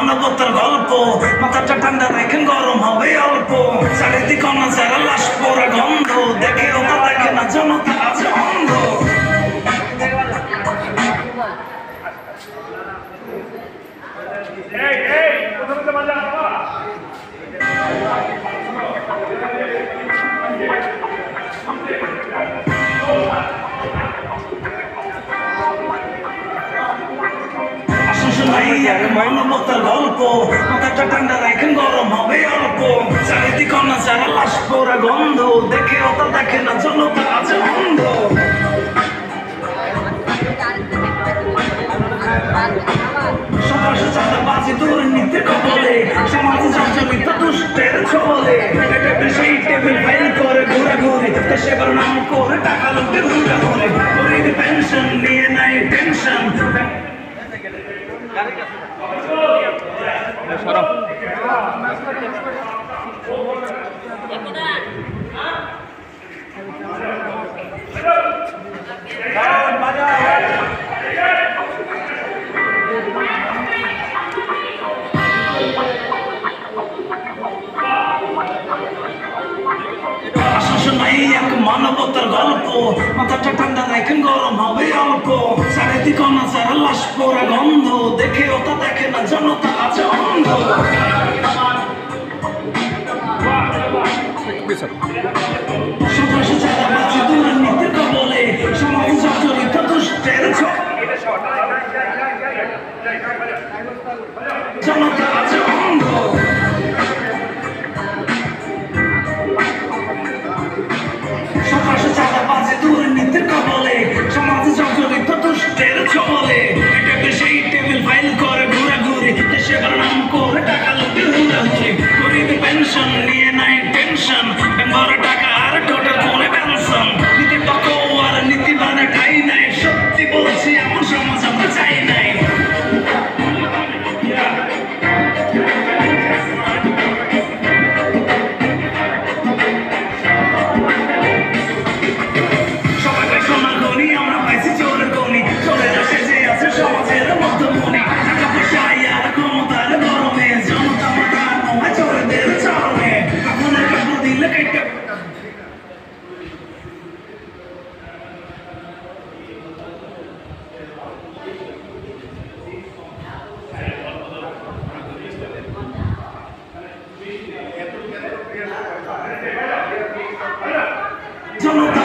মানবতার গল্প মাথাটা ঠান্ডা রেখেন গরম হবে অল্প চারিদিক অনাচারা লাশ পোড়া গন্ধ দেখে ওটা দেখে না জনতা আছে অন্ধ মানবতার গল্প মাথাটা ঠান্ডা রাখেন গরম হবে অল্প চারিদিক অনাচারা লাশ পোড়া গন্ধ দেখে ওটা দেখে না জনতা আছে অন্ধ সমাজে চাঁদাবাজি দুর্নীতির কবলে সমাজে জঞ্জলিত দুষ্টের ছবলে সেই টেবিল ফাইল করে ঘোরাঘুরি সেবার নাম করে টাকা লুটে ঘুরাঘুরি গরিব পেনশন নিয়ে নাই টেনশন মানবতার গল্প মাথাটা ঠান্ডা রাখেন গরম হবে অল্প চারিদিক অনাচারা লাশ পোড়া গন্ধ দেখে ওটা দেখে না জনতা আছে অন্ধ সন্ত্রাসী চাঁদাবাজি দুর্নীতির কবলে সমাজ জর্জরিত দুষ্টের জনতা আছে অন্ধ সন্ত্রাসী চাঁদাবাজি দুর্নীতির কবলে সমাজ জর্জরিত দুষ্টের ছবলে সেই টেবিল ফাইল করে ঘোরাঘুরি সেবার নাম করে টাকা লুটে ঘুরাঘুরি গরিব পেনশন নিয়ে নাই টেনশন বড় টাকা আর টোটাল ফোনে পেনশন নীতি পক্ষ আর নীতি মানে ঠাই নাই সত্যি বলছি এমন সমাজ আমরা চাই নাই সবাইকে সোনার গনি আমরা পাইছি চোরের গনি চোরের শেষে আছে সমাজের মধ্যমণি টাকা পয়সা আর ক্ষমতার গরমে জনতা মাথা নয় চোরদের চরণে কাপড়ের কাপড় দিলে কেটে জনতা